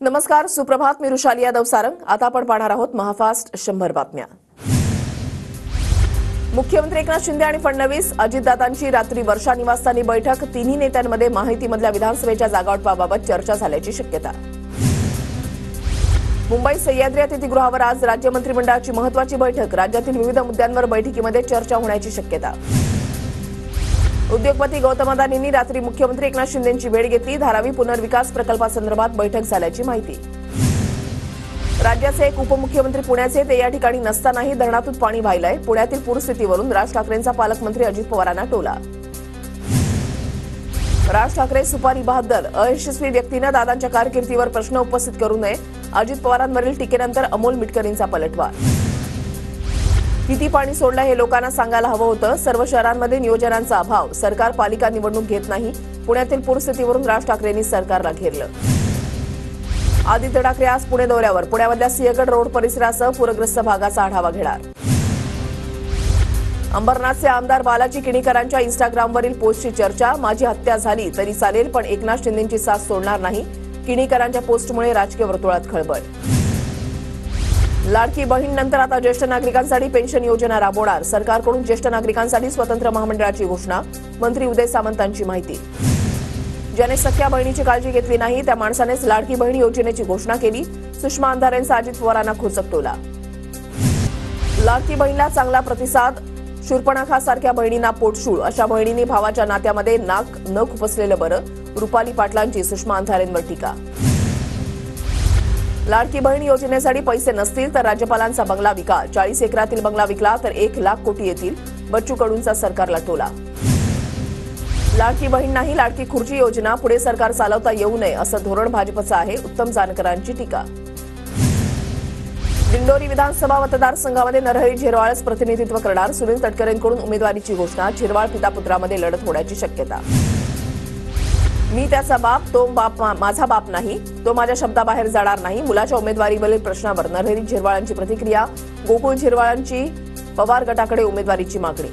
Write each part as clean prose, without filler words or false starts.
नमस्कार, सुप्रभात. मी रुशाली यादव सारंग. आता आपण पाहणार आहोत महाफास्ट 100 बातम्या. मुख्यमंत्री एकनाथ शिंदे आणि फडणवीस अजितदादांची रात्री वर्षा निवासस्थानी बैठक. तिन्ही नेत्यांमध्ये माहितीमधल्या विधानसभेच्या जागावाटपाबाबत चर्चा झाल्याची शक्यता. मुंबई सह्याद्री अतिथीगृहावर आज राज्य मंत्रिमंडळाची महत्त्वाची बैठक. राज्यातील विविध मुद्द्यांवर बैठकीमध्ये चर्चा होण्याची शक्यता. उद्योगपती गौतम अदानींनी रात्री मुख्यमंत्री एकनाथ शिंदेंची भेट घेतली. धारावी पुनर्विकास प्रकल्पासंदर्भात बैठक झाल्याची माहिती. राज्याचे एक उपमुख्यमंत्री पुण्याचे, ते या ठिकाणी नसतानाही धरणातून पाणी वाहिलंय. पुण्यातील पूरस्थितीवरून राज ठाकरेंचा पालकमंत्री अजित पवारांना टोला. राज ठाकरे सुपारी बहादर. अयशस्वी व्यक्तीनं दादांच्या कारकिर्दीवर प्रश्न उपस्थित करू नये. अजित पवारांवरील टीकेनंतर अमोल मिटकरींचा पलटवार. किती पाणी सोडलं हे लोकांना सांगायला हवं होतं. सर्व शहरांमध्ये नियोजनांचा अभाव. सरकार पालिका निवडणूक घेत नाही. पुण्यातील पूरस्थितीवरून राज ठाकरेंनी सरकारला घेरलं. आदित्य ठाकरे आज पुणे दौऱ्यावर. पुण्यामधल्या सिंहगड रोड परिसरासह पूरग्रस्त भागाचा आढावा घेणार. अंबरनाथचे आमदार बालाजी किणीकरांच्या इंस्टाग्रामवरील पोस्टची चर्चा. माझी हत्या झाली तरी चालेल, पण एकनाथ शिंदेंची साथ सोडणार नाही. किणीकरांच्या पोस्टमुळे राजकीय वर्तुळात खळबळ. लाडकी बहीण नंतर आता ज्येष्ठ नागरिकांसाठी पेन्शन योजना राबवणार. सरकारकडून ज्येष्ठ नागरिकांसाठी स्वतंत्र महामंडळाची घोषणा. मंत्री उदय सामंतांची माहिती. ज्याने सख्या बहिणीची काळजी घेतली नाही त्या माणसानेच लाडकी बहीण योजनेची घोषणा केली. सुषमा अंधारेंचा अजित पवारांना खोचक टोला. लाडकी बहीणला चांगला प्रतिसाद. शूर्पणखासारख्या बहिणींना पोटशूळ. अशा बहिणींनी भावाच्या नात्यामध्ये नाक न खुपसलेलं बरं. रुपाली पाटलांची सुषमा अंधारेंवर टीका. लाडकी बहीण योजनेसाठी पैसे नसतील तर राज्यपालांचा बंगला विका. 40 एकरातील बंगला विकला तर 1 लाख कोटी येतील. बच्चू कडूंचा सरकारला टोला. लाडकी बहीण नाही, लाडकी खुर्ची योजना पुढे सरकार चालवता येऊ नये असं धोरण भाजपचं आहे. उत्तम जानकरांची टीका. दिंडोरी विधानसभा मतदारसंघामध्ये नरहरी झिरवाळच प्रतिनिधित्व करणार. सुनील तटकरेंकडून उमेदवारीची घोषणा. झिरवाळ पितापुत्रामध्ये लढत होण्याची शक्यता. मी त्याचा बाप, तो बाप माझा बाप नाही. तो माझ्या शब्दाबाहेर जाणार नाही. मुलाच्या उमेदवारीवरील प्रश्नावर नरहरी झिरवाळांची प्रतिक्रिया. गोकुळ झिरवाळांची पवार गटाकडे उमेदवारीची मागणी.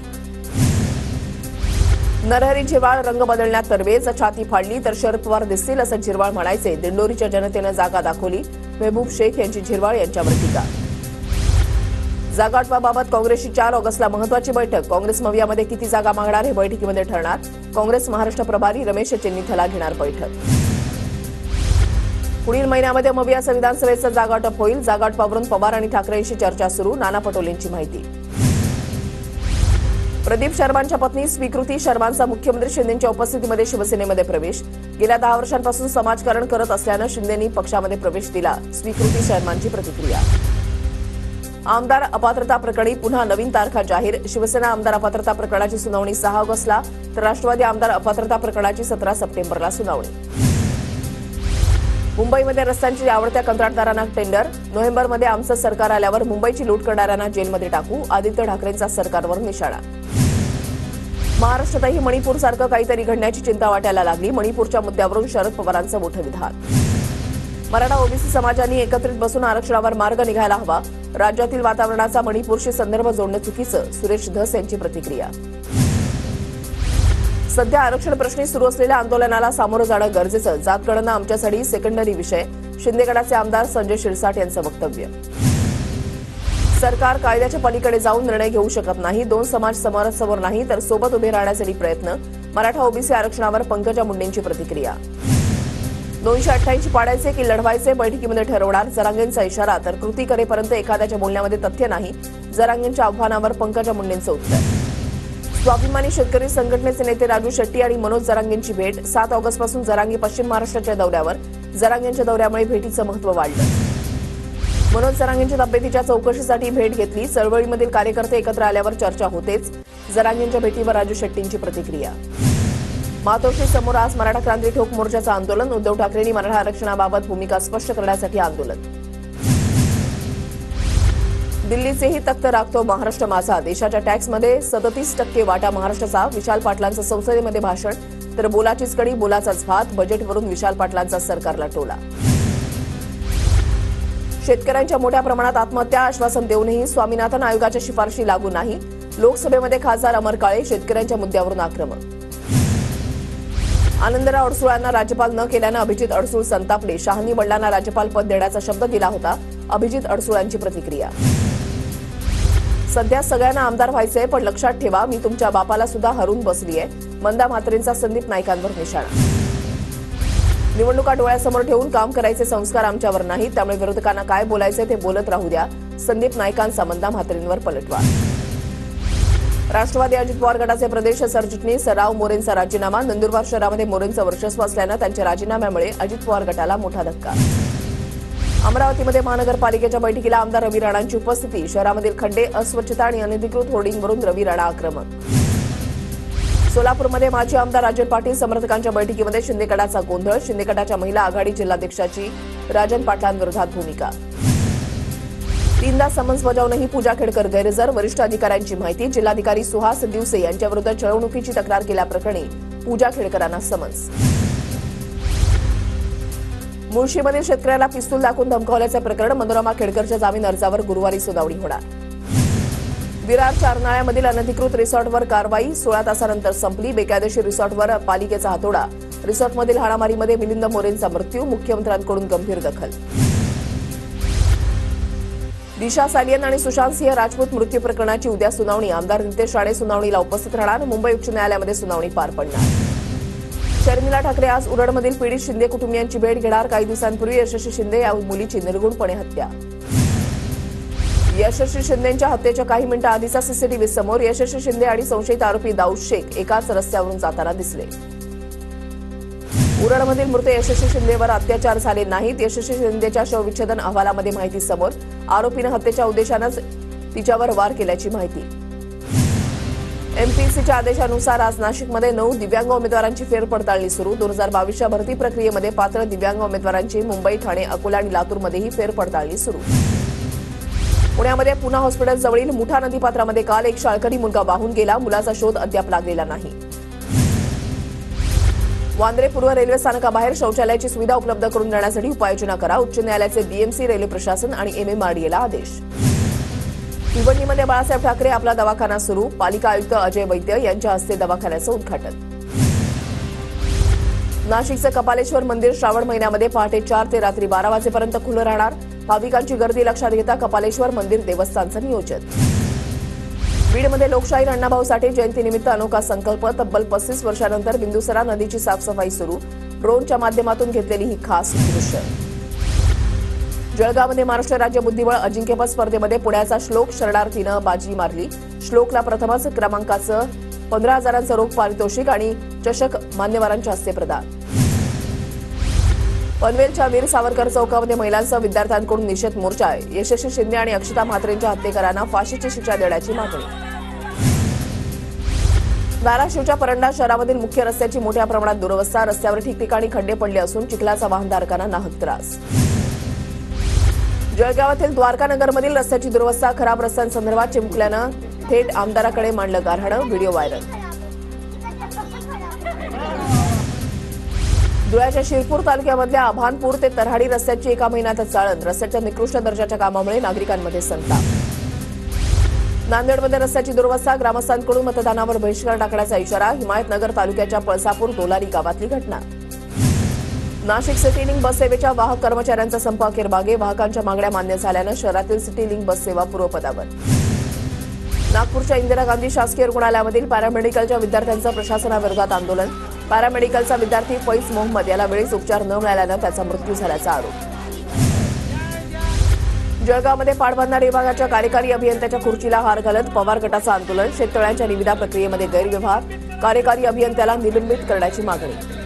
नरहरी झिरवाळ रंग बदलण्यात तरबेज. छाती फाडली तर शरद पवार दिसतील असं झिरवाळ म्हणायचे. दिंडोरीच्या जनतेनं जागा दाखवली. मेहबूब शेख यांची झिरवाळ यांच्यावर टीका. जागावाटपाबाबत काँग्रेसची 4 ऑगस्टला महत्त्वाची बैठक. काँग्रेस मवियामध्ये किती जागा मागणार हे बैठकीमध्ये ठरणार. काँग्रेस महाराष्ट्र प्रभारी रमेश चेन्नीथला घेणार बैठक. पुढील महिन्यामध्ये मविया विधानसभेचा जागावाटप होईल. जागावाटपावरून पवार आणि ठाकरेंशी चर्चा सुरू. नाना पटोलेंची माहिती. प्रदीप शर्मांच्या पत्नी स्वीकृती शर्मांचा मुख्यमंत्री शिंदेंच्या उपस्थितीमध्ये शिवसेनेमध्ये प्रवेश. गेल्या 10 वर्षांपासून समाजकारण करत असल्यानं शिंदेंनी पक्षामध्ये प्रवेश दिला. स्वीकृती शर्मांची प्रतिक्रिया. आमदार अपात्रता प्रकरणी पुन्हा नवीन तारखा जाहीर. शिवसेना आमदार अपात्रता प्रकरणाची सुनावणी 6 ऑगस्टला तर राष्ट्रवादी आमदार अपात्रता प्रकरणाची 17 सप्टेंबरला सुनावणी. मुंबईमध्ये रस्त्यांची आवडत्या कंत्राटदारांना टेंडर. नोव्हेंबरमध्ये आमचं सरकार आल्यावर मुंबईची लूट करणाऱ्यांना जेलमध्ये टाकू. आदित्य ठाकरेंचा सरकारवर निशाणा. महाराष्ट्रातही मणिपूरसारखं काहीतरी घडण्याची चिंता वाटायला लागली. मणिपूरच्या मुद्द्यावरून शरद पवारांचं मोठं विधान. मराठा ओबीसी समाजांनी एकत्रित बसून आरक्षणावर मार्ग निघायला हवा. राज्यातील वातावरणाचा मणिपूरशी संदर्भ जोडणं चुकीचं. सुरेश धस यांची प्रतिक्रिया. सध्या आरक्षण प्रश्नी सुरू असलेल्या आंदोलनाला सामोरं जाणं गरजेचं. जातगणना आमच्यासाठी सेकंडरी विषय. शिंदेगडाचे आमदार संजय शिरसाट यांचं वक्तव्य. सरकार कायद्याच्या पलीकडे जाऊन निर्णय घेऊ शकत नाही. 2 समाज समोरासमोर नाही तर सोबत उभे राहण्यासाठी प्रयत्न. मराठा ओबीसी आरक्षणावर पंकजा मुंडेंची प्रतिक्रिया. 288 पाडायचे की लढवायचे बैठकीमध्ये ठरवणार. जरांगेंचा इशारा. तर कृती करेपर्यंत एखाद्याच्या बोलण्यामध्ये तथ्य नाही. जरांगेंच्या आव्हानावर पंकजा मुंडेंचं उत्तर. स्वाभिमानी शेतकरी संघटनेचे नेते राजू शेट्टी आणि मनोज जरांगेंची भेट. 7 ऑगस्टपासून जरांगे पश्चिम महाराष्ट्राच्या दौऱ्यावर. जरांगेंच्या दौऱ्यामुळे भेटीचं महत्त्व वाढलं. मनोज जरांगेंच्या तब्येतीच्या चौकशीसाठी भेट घेतली. चळवळीमधील कार्यकर्ते एकत्र आल्यावर चर्चा होतेच. जरांगेंच्या भेटीवर राजू शेट्टींची प्रतिक्रिया. मातोश्री समोर आज मराठा क्रांती ठोक मोर्चाचं आंदोलन. उद्धव ठाकरेंनी मराठा आरक्षणाबाबत भूमिका स्पष्ट करण्यासाठी आंदोलन. दिल्लीचेही तख्त राखतो महाराष्ट्र माझा. देशाच्या टॅक्समध्ये 37% वाटा महाराष्ट्राचा. विशाल पाटलांचं संसदेमध्ये भाषण. तर बोलाचीच कडी बोलाचाच भात. बजेटवरून विशाल पाटलांचा सरकारला टोला. शेतकऱ्यांच्या मोठ्या प्रमाणात आत्महत्या. आश्वासन देऊनही स्वामीनाथन आयोगाच्या शिफारशी लागू नाही. लोकसभेमध्ये खासदार अमर काळे शेतकऱ्यांच्या मुद्द्यावरून आक्रमक. आनंदराव अडसुळांना राज्यपाल न केल्यानं अभिजित अडसूळ संतापले. शहांनी वडिलांना राज्यपाल पद देण्याचा शब्द दिला होता. अभिजित अडसुळांची प्रतिक्रिया. सध्या सगळ्यांना आमदार व्हायचंय, पण लक्षात ठेवा मी तुमच्या बापाला सुद्धा हरून बसलीय. मंदा म्हात्रेंचा संदीप नाईकांवर निशाणा. निवडणुका डोळ्यासमोर ठेवून काम करायचे संस्कार आमच्यावर नाहीत, त्यामुळे विरोधकांना काय बोलायचे ते बोलत राहू द्या. संदीप नाईकांचा मंदा म्हात्रेंवर पलटवार. राष्ट्रवादी अजित पवार गटाचे प्रदेश सरचिटणीस राव मोरेंचा राजीनामा. नंदुरबार शहरामध्ये मोरेंचं वर्चस्व असल्यानं त्यांच्या राजीनाम्यामुळे अजित पवार गटाला मोठा धक्का. अमरावतीमध्ये महानगरपालिकेच्या बैठकीला आमदार रवी राणांची उपस्थिती. शहरामधील खड्डे, अस्वच्छता आणि अनधिकृत होर्डिंगवरून रवी राणा आक्रमक. सोलापूरमध्ये माजी आमदार राजन पाटील समर्थकांच्या बैठकीमध्ये शिंदे गटाचा गोंधळ. शिंदे गटाच्या महिला आघाडी जिल्हाध्यक्षाची राजन पाटलांविरोधात भूमिका. 3दा समन्स बजावूनही पूजा खेडकर गैरहजर. वरिष्ठ अधिकाऱ्यांची माहिती. जिल्हाधिकारी सुहास दिवसे यांच्याविरुद्ध छळवणुकीची तक्रार केल्याप्रकरणी पूजा खेडकरांना समन्स. मुळशीमधील शेतकऱ्याला पिस्तूल दाखवून धमकावल्याचे प्रकरण. मनोरमा खेडकरच्या जामीन अर्जावर गुरुवारी सुनावणी होणार. विरार चारनाळ्यामधील अनधिकृत रिसॉर्टवर कारवाई. 16 तासानंतर संपली. बेकायदेशीर रिसॉर्टवर पालिकेचा हातोडा. रिसॉर्टमधील हाणामारीमध्ये मिलिंद मोरेंचा मृत्यू. मुख्यमंत्र्यांकडून गंभीर दखल. दिशा सालियन आणि सुशांत सिंह राजपूत मृत्यू प्रकरणाची उद्या सुनावणी. आमदार नितेश राणे सुनावणीला उपस्थित राहणार. मुंबई उच्च न्यायालयामध्ये सुनावणी पार पडणार. शर्मिला ठाकरे आज उरणमधील पीडित शिंदे कुटुंबियांची भेट घेणार. काही दिवसांपूर्वी यशस्वी शिंदे या मुलीची निर्गुणपणे हत्या. यशस्वी शिंदेच्या हत्येच्या काही मिनिटं आधीचा सीसीटीव्ही समोर. यशस्वी शिंदे आणि संशयित आरोपी दाऊद शेख एकाच रस्त्यावरून जाताना दिसले. उरणमधील मृत यशस्वी शिंदेवर अत्याचार झाले नाहीत. यशस्वी शिंदेच्या शवविच्छेदन अहवालामध्ये माहिती समोर. आरोपीनं हत्येच्या उद्देशानंच तिच्यावर वार केल्याची माहिती. एमपीएससीच्या आदेशानुसार आज नाशिकमध्ये 9 दिव्यांग उमेदवारांची फेरपडताळणी सुरू. 2022च्या भरती प्रक्रियेमध्ये पात्र दिव्यांग उमेदवारांची मुंबई, ठाणे, अकोला आणि लातूरमध्येही फेरपडताळणी सुरू. पुण्यामध्ये पुना हॉस्पिटल जवळील मुठा नदीपात्रामध्ये काल एक शाळकरी मुलगा वाहून गेला. मुलाचा शोध अद्याप लागलेला नाही. वांद्रे पूर्व रेल्वे स्थानकाबाहेर शौचालयाची सुविधा उपलब्ध करून देण्यासाठी उपाययोजना करा. उच्च न्यायालयाचे बीएमसी, रेल्वे प्रशासन आणि एमएमआरडीएला आदेश. भिवंडीमध्ये बाळासाहेब ठाकरे आपला दवाखाना सुरू. पालिका आयुक्त अजय वैद्य यांच्या हस्ते दवाखान्याचं उद्घाटन. नाशिकचं कपालेश्वर मंदिर श्रावण महिन्यामध्ये पहाटे 4 ते रात्री 12 वाजेपर्यंत खुलं राहणार. भाविकांची गर्दी लक्षात घेता कपालेश्वर मंदिर देवस्थानचं नियोजन. बीडमध्ये लोकशाहीर अण्णाभाऊ साठे जयंतीनिमित्त अनोखा संकल्प. तब्बल 35 वर्षांनंतर बिंदुसरा नदीची साफसफाई सुरू. ड्रोनच्या माध्यमातून घेतलेली ही खास दृश्य. जळगावमध्ये महाराष्ट्र राज्य बुद्धिबळ अजिंक्यपद स्पर्धेमध्ये पुण्याचा श्लोक शरणार्थीनं बाजी मारली. श्लोकला प्रथमच क्रमांकाचं 15,000चं रोख पारितोषिक आणि चषक मान्यवरांच्या हस्ते प्रदान. पनवेलच्या वीर सावरकर चौकामध्ये महिलांसह विद्यार्थ्यांकडून निषेध मोर्चा. यशस्वी शिंदे आणि अक्षता म्हात्रेंच्या हत्येकरांना फाशीची शिक्षा देण्याची मागणी. धाराशिवच्या परंडा शहरामधील मुख्य रस्त्याची मोठ्या प्रमाणात दुरवस्था. रस्त्यावर ठिकठिकाणी खड्डे पडले असून चिखलाचा वाहनधारकांना नाहक त्रास. जळगावातील द्वारकानगरमधील रस्त्याची दुरवस्था. खराब रस्त्यांसंदर्भात चिमुकल्यानं थेट आमदाराकडे मांडलं गाऱ्हाणं. Video viral. धुळ्याच्या शिरपूर तालुक्यामधल्या आभानपूर ते तरहाडी रस्त्याची एका महिन्यातच चाळण. रस्त्याच्या निकृष्ट दर्जाच्या कामामुळे नागरिकांमध्ये संताप. नांदेडमध्ये रस्त्याची दुरवस्था. ग्रामस्थांकडून मतदानावर बहिष्कार टाकण्याचा इशारा. हिमायतनगर तालुक्याच्या पळसापूर दोलारी गावातली घटना. नाशिक सिटी लिंक बस सेवेच्या वाहक कर्मचाऱ्यांचा संप अखेर मागे. वाहकांच्या मागण्या मान्य झाल्यानं शहरातील सिटी लिंक बस सेवा पूर्वपदावर. नागपूरच्या इंदिरा गांधी शासकीय रुग्णालयामधील पॅरामेडिकलच्या विद्यार्थ्यांचं प्रशासनाविरोधात आंदोलन. पॅरामेडिकलचा विद्यार्थी फैज मोहम्मद याला वेळीच उपचार न मिळाल्यानं त्याचा मृत्यू झाल्याचा आरोप. जळगावमध्ये पाटबंधारे विभागाच्या कार्यकारी अभियंत्याच्या खुर्चीला हार घालत पवार गटाचं आंदोलन. शेततळ्यांच्या निविदा प्रक्रियेमध्ये गैरव्यवहार. कार्यकारी अभियंत्याला निलंबित करण्याची मागणी.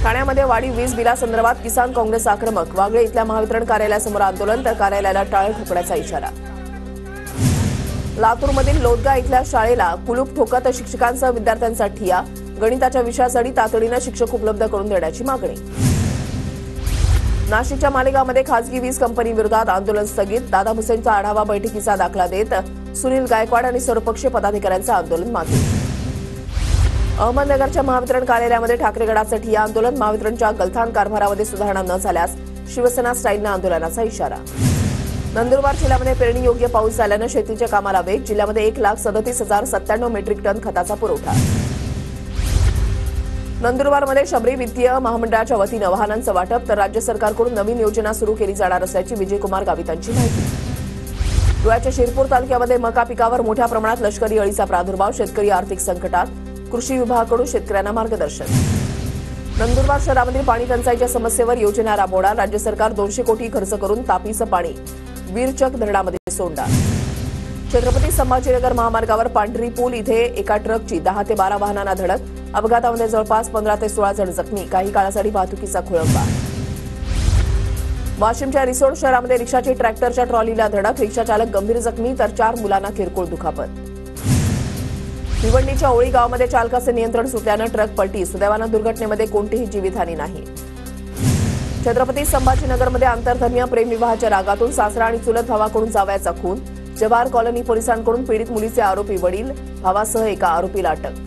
ठाण्यामध्ये वाढीव वीज बिलासंदर्भात किसान काँग्रेस आक्रमक. वागळे इथल्या महावितरण कार्यालयासमोर आंदोलन तर कार्यालयाला टाळं ठोकण्याचा इशारा. लातूरमधील लोदगा इथल्या शाळेला कुलूप ठोकत शिक्षकांसह विद्यार्थ्यांचा ठिय्या. गणिताच्या विषयासाठी तातडीनं शिक्षक उपलब्ध करून देण्याची मागणी. नाशिकच्या मालेगावमध्ये खासगी वीज कंपनीविरोधात आंदोलन स्थगित. दादा भुसेंचा आढावा बैठकीचा दाखला देत सुनील गायकवाड आणि सर्वपक्षीय पदाधिकाऱ्यांचं आंदोलन मागे. अहमदनगरच्या महावितरण कार्यालयामध्ये ठाकरे गटाचं ठिय्या आंदोलन. महावितरणच्या गलथान कारभारामध्ये सुधारणा न झाल्यास शिवसेना स्टाईलनं आंदोलनाचा इशारा. नंदुरबार जिल्ह्यामध्ये पेरणी योग्य पाऊस झाल्यानं शेतीच्या कामाला वेग. जिल्ह्यामध्ये 1,37,097 मेट्रिक टन खताचा पुरवठा. नंदुरबारमध्ये शबरी वित्तीय महामंडळाच्या वतीनं वाहनांचं वाटप तर राज्य सरकारकडून नवीन योजना सुरू केली जाणार असल्याची विजयकुमार गावितांची माहिती। धुळ्याच्या शिरपूर तालुक्यामध्ये मका पिकावर मोठ्या प्रमाणात लष्करी अळीचा प्रादुर्भाव, शेतकरी आर्थिक संकटात, कृषी विभागाकडून शेतकऱ्यांना मार्गदर्शन। नंदुरबार शहरामधील पाणी टंचाईच्या समस्येवर योजना राबवणार, राज्य सरकार 200 कोटी खर्च करून तापीचं पाणी वीरचक धरणामध्ये सोडणार। छत्रपती संभाजीनगर महामार्गावर पांढरी पूल इथे एका ट्रकची 10 ते 12 वाहनांना धडक, अपघातामध्ये जवळपास 15 ते 16 जण जखमी, काही काळासाठी वाहतुकीचा खोळंबा। वाशिमच्या रिसोड शहरामध्ये रिक्षाची ट्रॅक्टरच्या ट्रॉलीला धडक, रिक्षा चालक गंभीर जखमी तर 4 मुलांना किरकोळ दुखापत। भिवंडीच्या ओळी गावामध्ये चालकाचे नियंत्रण सुटल्यानं ट्रक पलटी, सुदैवानं दुर्घटनेमध्ये कोणतीही जीवितहानी नाही। छत्रपती संभाजीनगरमध्ये आंतरधर्मीय प्रेमविवाहाच्या रागातून सासरा आणि चुलत भावाकडून जावयाचा खून, जवाहर कॉलनी पोलिसांकडून पीडित मुलीचे आरोपी वडील, भावासह एका आरोपीला अटक।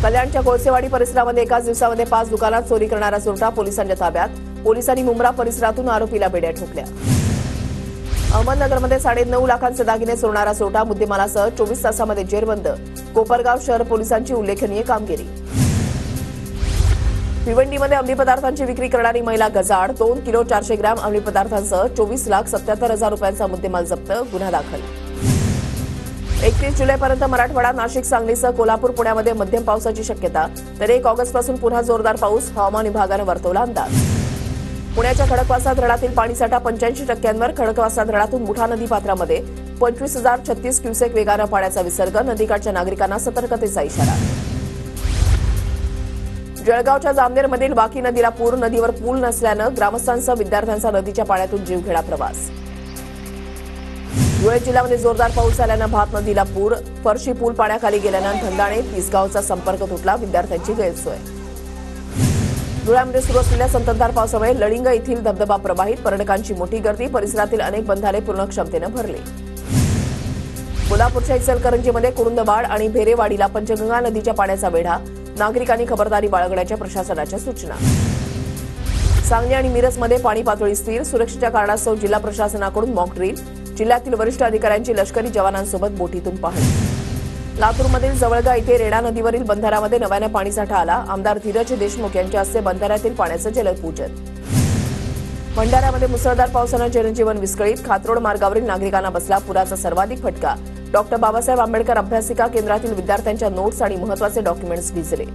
कल्याणच्या कोळसेवाडी परिसरामध्ये एकाच दिवसामध्ये 5 दुकानात चोरी करणारा चोरटा पोलिसांच्या ताब्यात, पोलिसांनी मुंब्रा परिसरातून आरोपीला बेड्या ठोकल्या। अहमदनगरमध्ये 9.5 लाखांचे दागिने चोरणारा चोरटा, मुद्देमालासह 24 तासामध्ये जेरबंद, कोपरगाव शहर पोलिसांची उल्लेखनीय कामगिरी। भिवंडीमध्ये अंमली पदार्थांची विक्री करणारी महिला गजाआड, 2 किलो 400 ग्रॅम अंमली पदार्थांसह 24,77,000 रुपयांचा मुद्देमाल जप्त, गुन्हा दाखल। 31 जुलैपर्यंत मराठवाडा, नाशिक, सांगलीसह कोल्हापूर, पुण्यामध्ये मध्यम पावसाची शक्यता, तर 1 ऑगस्टपासून पुन्हा जोरदार पाऊस, हवामान विभागानं वर्तवला अंदाज। पुण्याच्या खडकवासला धरणातील पाणीसाठा 85%वर, खडकवासला धरणातून मुठा नदी पात्रामध्ये 25,036 क्युसेक वेगानं पाण्याचा विसर्ग, नदीकाठच्या नागरिकांना सतर्कतेचा इशारा। जळगावच्या जामनेरमधील वाकी नदीला पूर, नदीवर पूल नसल्यानं ग्रामस्थांसह विद्यार्थ्यांचा नदीच्या पाण्यातून जीवघेडा प्रवास। धुळे जिल्ह्यामध्ये जोरदार पाऊस झाल्यानं भात नदीला पूर, फरशी पूल पाण्याखाली गेल्यानं धंदाणे तिसगावचा संपर्क तुटला, विद्यार्थ्यांची गैरसोय। धुळ्यामध्ये सुरू असलेल्या संततधार पावसामुळे लळिंग येथील धबधबा प्रवाहित, पर्यटकांची मोठी गर्दी, परिसरातील अनेक बंधारे पूर्ण क्षमतेनं भरले। कोल्हापूरच्या इचलकरंजीमध्ये कुरुंदवाड आणि भेरेवाडीला पंचगंगा नदीच्या पाण्याचा वेढा, नागरिकांनी खबरदारी बाळगण्याच्या प्रशासनाच्या सूचना। सांगली आणि मिरजमध्ये पाणी पातळी स्थिर, सुरक्षेच्या कारणास्तव जिल्हा प्रशासनाकडून मॉक ड्रिल, जिल्ह्यातील वरिष्ठ अधिकाऱ्यांची लष्करी जवानांसोबत बोटीतून पाहणी। लातूरमधील जवळगा इथे रेणा नदीवरील बंधाऱ्यामध्ये नव्यानं पाणीसाठा आला, आमदार धीरज देशमुख यांच्या हस्ते बंधाऱ्यातील पाण्याचं जलपूजन। भंडाऱ्यामध्ये मुसळधार पावसानं जनजीवन विस्कळीत, खातरोड मार्गावरील नागरिकांना बसला पुराचा सर्वाधिक फटका, डॉक्टर बाबासाहेब आंबेडकर अभ्यासिका केंद्रातील विद्यार्थ्यांच्या नोट्स आणि महत्त्वाचे डॉक्युमेंट्स भिजले।